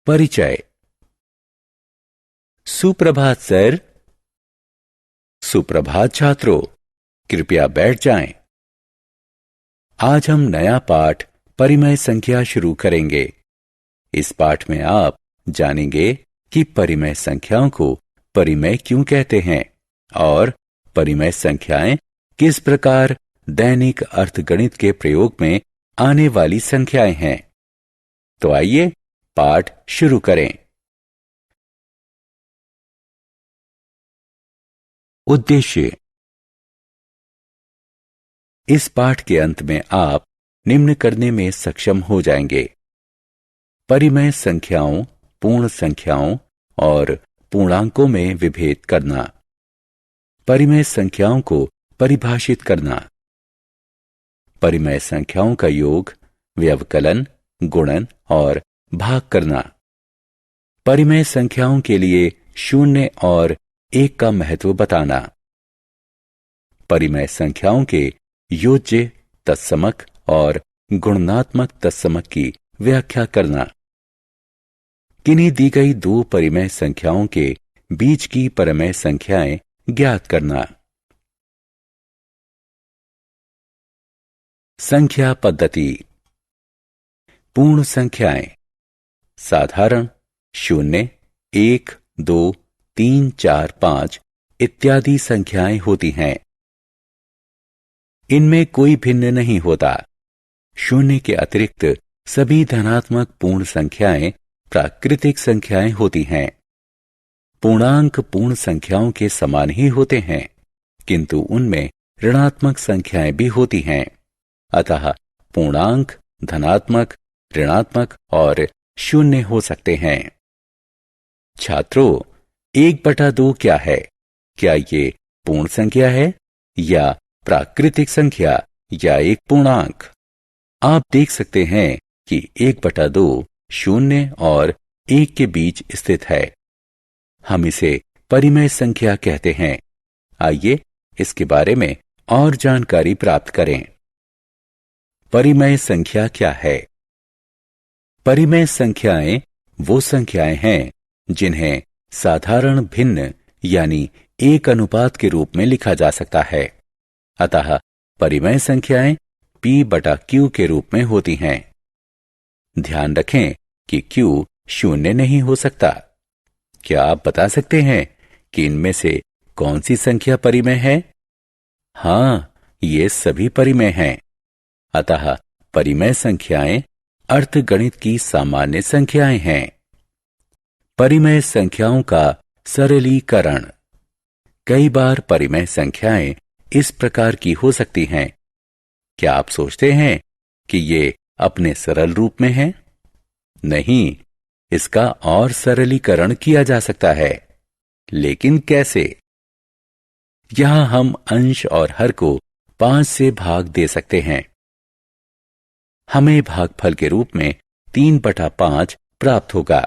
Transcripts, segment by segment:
परिचय। सुप्रभात सर। सुप्रभात छात्रों, कृपया बैठ जाएं। आज हम नया पाठ परिमेय संख्या शुरू करेंगे। इस पाठ में आप जानेंगे कि परिमेय संख्याओं को परिमेय क्यों कहते हैं और परिमेय संख्याएं किस प्रकार दैनिक अर्थगणित के प्रयोग में आने वाली संख्याएं हैं। तो आइए पाठ शुरू करें। उद्देश्य। इस पाठ के अंत में आप निम्न करने में सक्षम हो जाएंगे: परिमेय संख्याओं, पूर्ण संख्याओं और पूर्णांकों में विभेद करना, परिमेय संख्याओं को परिभाषित करना, परिमेय संख्याओं का योग, व्यवकलन, गुणन और भाग करना, परिमेय संख्याओं के लिए शून्य और एक का महत्व बताना, परिमेय संख्याओं के योज्य, तत्समक और गुणनात्मक तत्समक की व्याख्या करना, किन्हीं दी गई दो परिमेय संख्याओं के बीच की परिमेय संख्याएं ज्ञात करना। संख्या पद्धति। पूर्ण संख्याएं साधारण, शून्य, 1, 2, 3, 4, 5 इत्यादि संख्याएं होती हैं। इनमें कोई भिन्न नहीं होता। शून्य के अतिरिक्त सभी धनात्मक पूर्ण संख्याएं प्राकृतिक संख्याएं होती हैं। पूर्णांक पूर्ण संख्याओं के समान ही होते हैं, किंतु उनमें ऋणात्मक संख्याएं भी होती हैं। अतः पूर्णांक धनात्मक, ऋणात्मक और शून्य हो सकते हैं। छात्रों, 1/2 क्या है? क्या ये पूर्ण संख्या है या प्राकृतिक संख्या या एक पूर्णांक? आप देख सकते हैं कि 1/2 शून्य और 1 के बीच स्थित है। हम इसे परिमेय संख्या कहते हैं। आइए इसके बारे में और जानकारी प्राप्त करें। परिमेय संख्या क्या है? परिमेय संख्याएं वो संख्याएं हैं जिन्हें साधारण भिन्न यानी 1 के रूप में लिखा जा सकता है। अतः परिमेय संख्याएं P/Q के रूप में होती हैं। ध्यान रखें कि Q शून्य नहीं हो सकता। क्या आप बता सकते हैं कि इनमें से कौन सी संख्या परिमेय है? हाँ, ये सभी परिमेय हैं। अतः परिमेय संख्याएं अर्थगणित की सामान्य संख्याएं हैं। परिमेय संख्याओं का सरलीकरण। कई बार परिमेय संख्याएं इस प्रकार की हो सकती हैं। क्या आप सोचते हैं कि ये अपने सरल रूप में हैं? नहीं, इसका और सरलीकरण किया जा सकता है। लेकिन कैसे? यहां हम अंश और हर को 5 से भाग दे सकते हैं। हमें भागफल के रूप में 3/5 प्राप्त होगा।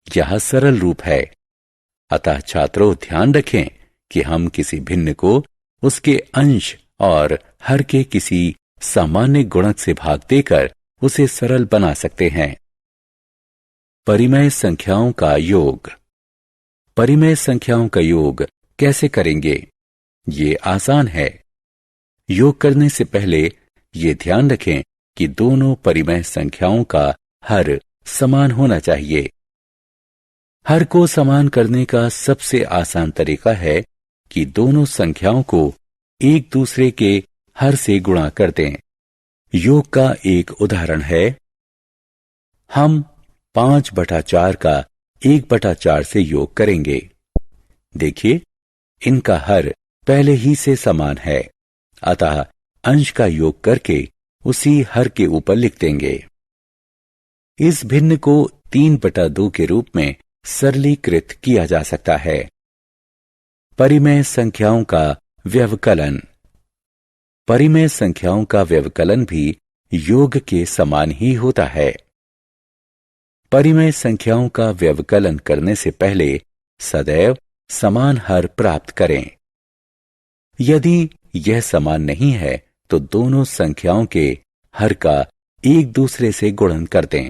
यह सरल रूप है। अतः छात्रों, ध्यान रखें कि हम किसी भिन्न को उसके अंश और हर के किसी सामान्य गुणक से भाग देकर उसे सरल बना सकते हैं। परिमेय संख्याओं का योग। परिमेय संख्याओं का योग कैसे करेंगे? ये आसान है। योग करने से पहले ये ध्यान रखें कि दोनों परिमेय संख्याओं का हर समान होना चाहिए। हर को समान करने का सबसे आसान तरीका है कि दोनों संख्याओं को एक दूसरे के हर से गुणा कर दें। योग का एक उदाहरण है, हम 5/4 का 1/4 से योग करेंगे। देखिए, इनका हर पहले ही से समान है। अतः अंश का योग करके उसी हर के ऊपर लिख देंगे। इस भिन्न को 3/2 के रूप में सरलीकृत किया जा सकता है। परिमेय संख्याओं का व्यवकलन। परिमेय संख्याओं का व्यवकलन भी योग के समान ही होता है। परिमेय संख्याओं का व्यवकलन करने से पहले सदैव समान हर प्राप्त करें। यदि यह समान नहीं है तो दोनों संख्याओं के हर का एक दूसरे से गुणन कर दें।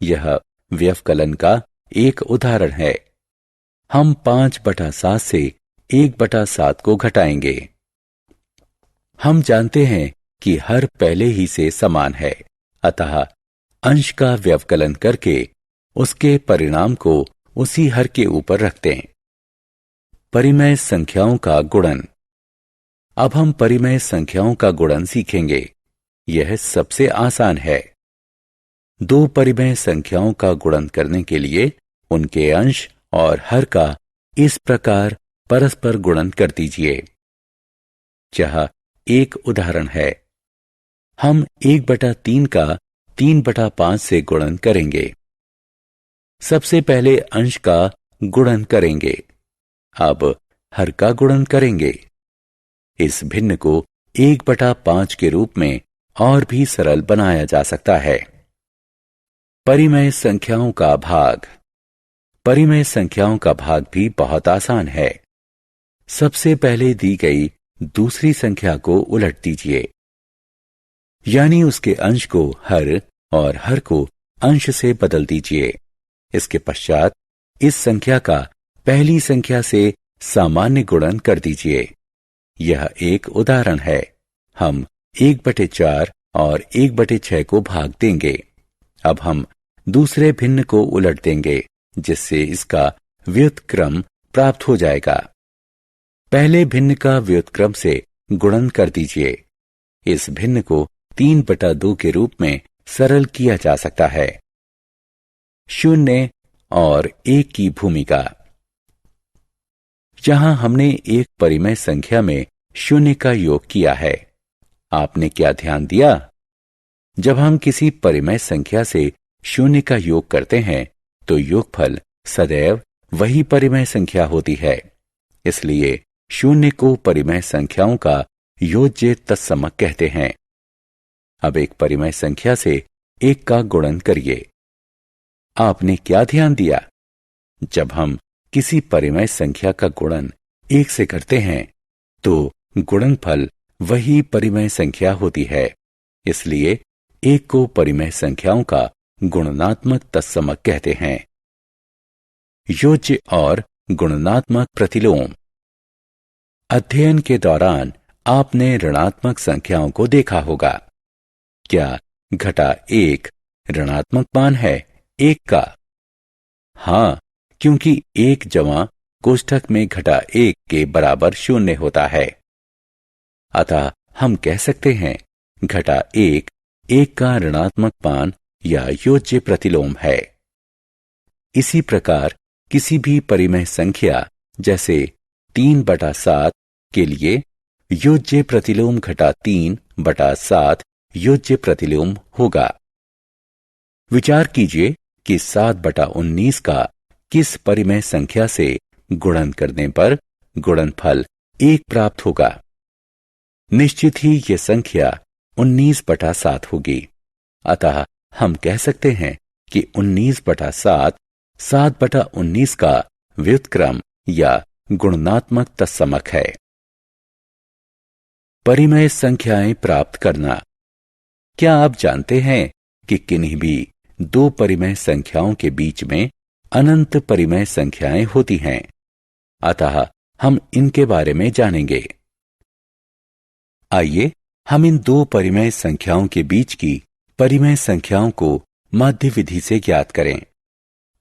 यह व्यवकलन का एक उदाहरण है। हम 5/7 से 1/7 को घटाएंगे। हम जानते हैं कि हर पहले ही से समान है, अतः अंश का व्यवकलन करके उसके परिणाम को उसी हर के ऊपर रखते हैं। परिमेय संख्याओं का गुणन। अब हम परिमेय संख्याओं का गुणन सीखेंगे। यह सबसे आसान है। दो परिमेय संख्याओं का गुणन करने के लिए उनके अंश और हर का इस प्रकार परस्पर गुणन कर दीजिए। यह एक उदाहरण है। हम 1/3 का 3/5 से गुणन करेंगे। सबसे पहले अंश का गुणन करेंगे, अब हर का गुणन करेंगे। इस भिन्न को 1/5 के रूप में और भी सरल बनाया जा सकता है। परिमेय संख्याओं का भाग। परिमेय संख्याओं का भाग भी बहुत आसान है। सबसे पहले दी गई दूसरी संख्या को उलट दीजिए, यानी उसके अंश को हर और हर को अंश से बदल दीजिए। इसके पश्चात इस संख्या का पहली संख्या से सामान्य गुणन कर दीजिए। यह एक उदाहरण है। हम 1/4 और 1/6 को भाग देंगे। अब हम दूसरे भिन्न को उलट देंगे, जिससे इसका व्युत्क्रम प्राप्त हो जाएगा। पहले भिन्न का व्युत्क्रम से गुणन कर दीजिए। इस भिन्न को 3/2 के रूप में सरल किया जा सकता है। 0 और 1 की भूमिका। यहां हमने एक परिमेय संख्या में 0 का योग किया है। आपने क्या ध्यान दिया? जब हम किसी परिमेय संख्या से 0 का योग करते हैं तो योगफल सदैव वही परिमेय संख्या होती है। इसलिए 0 को परिमेय संख्याओं का योज्य तत्समक कहते हैं। अब एक परिमेय संख्या से 1 का गुणन करिए। आपने क्या ध्यान दिया? जब हम किसी परिमेय संख्या का गुणन 1 से करते हैं तो गुणनफल वही परिमेय संख्या होती है। इसलिए 1 को परिमेय संख्याओं का गुणनात्मक तत्समक कहते हैं। योज्य और गुणनात्मक प्रतिलोम। अध्ययन के दौरान आपने ऋणात्मक संख्याओं को देखा होगा। क्या -1 ऋणात्मक मान है 1 का? हां, क्योंकि 1 जमा कोष्ठक में -1 के बराबर 0 होता है। अतः हम कह सकते हैं -1 1 का ऋणात्मक मान या योज्य प्रतिलोम है। इसी प्रकार किसी भी परिमेय संख्या जैसे 3/7 के लिए योज्य प्रतिलोम -3/7 योज्य प्रतिलोम होगा। विचार कीजिए कि 7/19 का किस परिमेय संख्या से गुणन करने पर गुणनफल 1 प्राप्त होगा। निश्चित ही यह संख्या 19/7 होगी। अतः हम कह सकते हैं कि 19/7 7/19 का व्युत्क्रम या गुणनात्मक तत्समक है। परिमेय संख्याएं प्राप्त करना। क्या आप जानते हैं कि किन्हीं भी दो परिमेय संख्याओं के बीच में अनंत परिमेय संख्याएं होती हैं? अतः हम इनके बारे में जानेंगे। आइए हम इन दो परिमेय संख्याओं के बीच की परिमेय संख्याओं को माध्य विधि से ज्ञात करें।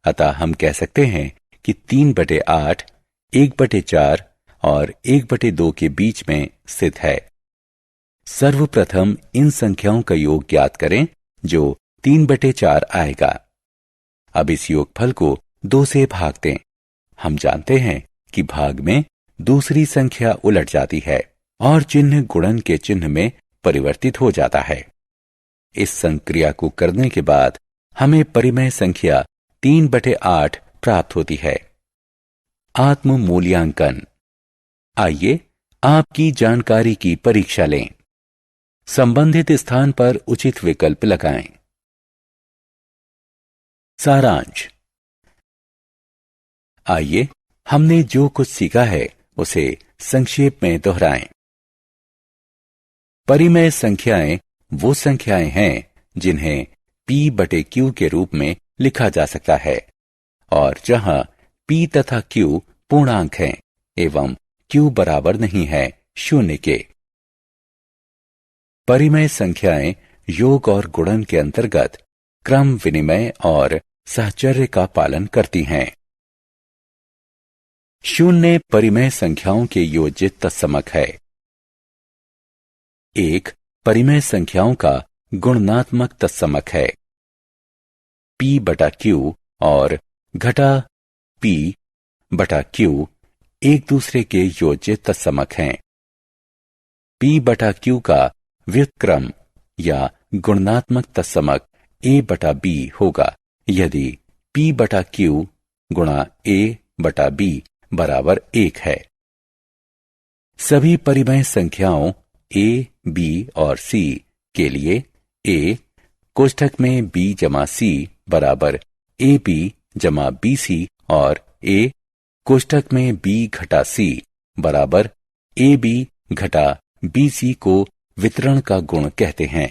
अतः हम कह सकते हैं कि 3/8 1/4 और 1/2 के बीच में स्थित है। सर्वप्रथम इन संख्याओं का योग ज्ञात करें जो 3/4 आएगा। अब इस योगफल को 2 से भाग दें। हम जानते हैं कि भाग में दूसरी संख्या उलट जाती है और चिन्ह गुणन के चिन्ह में परिवर्तित हो जाता है। इस संक्रिया को करने के बाद हमें परिमेय संख्या 3/8 प्राप्त होती है। आत्म मूल्यांकन। आइए आपकी जानकारी की परीक्षा लें। संबंधित स्थान पर उचित विकल्प लगाएं। सारांश। आइए हमने जो कुछ सीखा है उसे संक्षेप में दोहराएं। परिमेय संख्याएं वो संख्याएं हैं जिन्हें P/Q के रूप में लिखा जा सकता है, और जहां p तथा q पूर्णांक हैं एवं q बराबर नहीं है 0 के। परिमेय संख्याएं योग और गुणन के अंतर्गत क्रम विनिमय और साहचर्य का पालन करती हैं। 0 परिमेय संख्याओं के योज्य तत्समक है। 1 परिमेय संख्याओं का गुणनात्मक तत्समक है। p बटा q और घटा p बटा q एक दूसरे के योज्य तत्समक हैं। p बटा q का व्युत्क्रम या गुणनात्मक तत्समक a बटा b होगा यदि p बटा q गुणा a बटा b बराबर 1 है। सभी परिमेय संख्याओं a, b और c के लिए a कोष्ठक में b जमा c बराबर ab जमा bc और a कोष्ठक में b घटा c बराबर ab घटा bc को वितरण का गुण कहते हैं।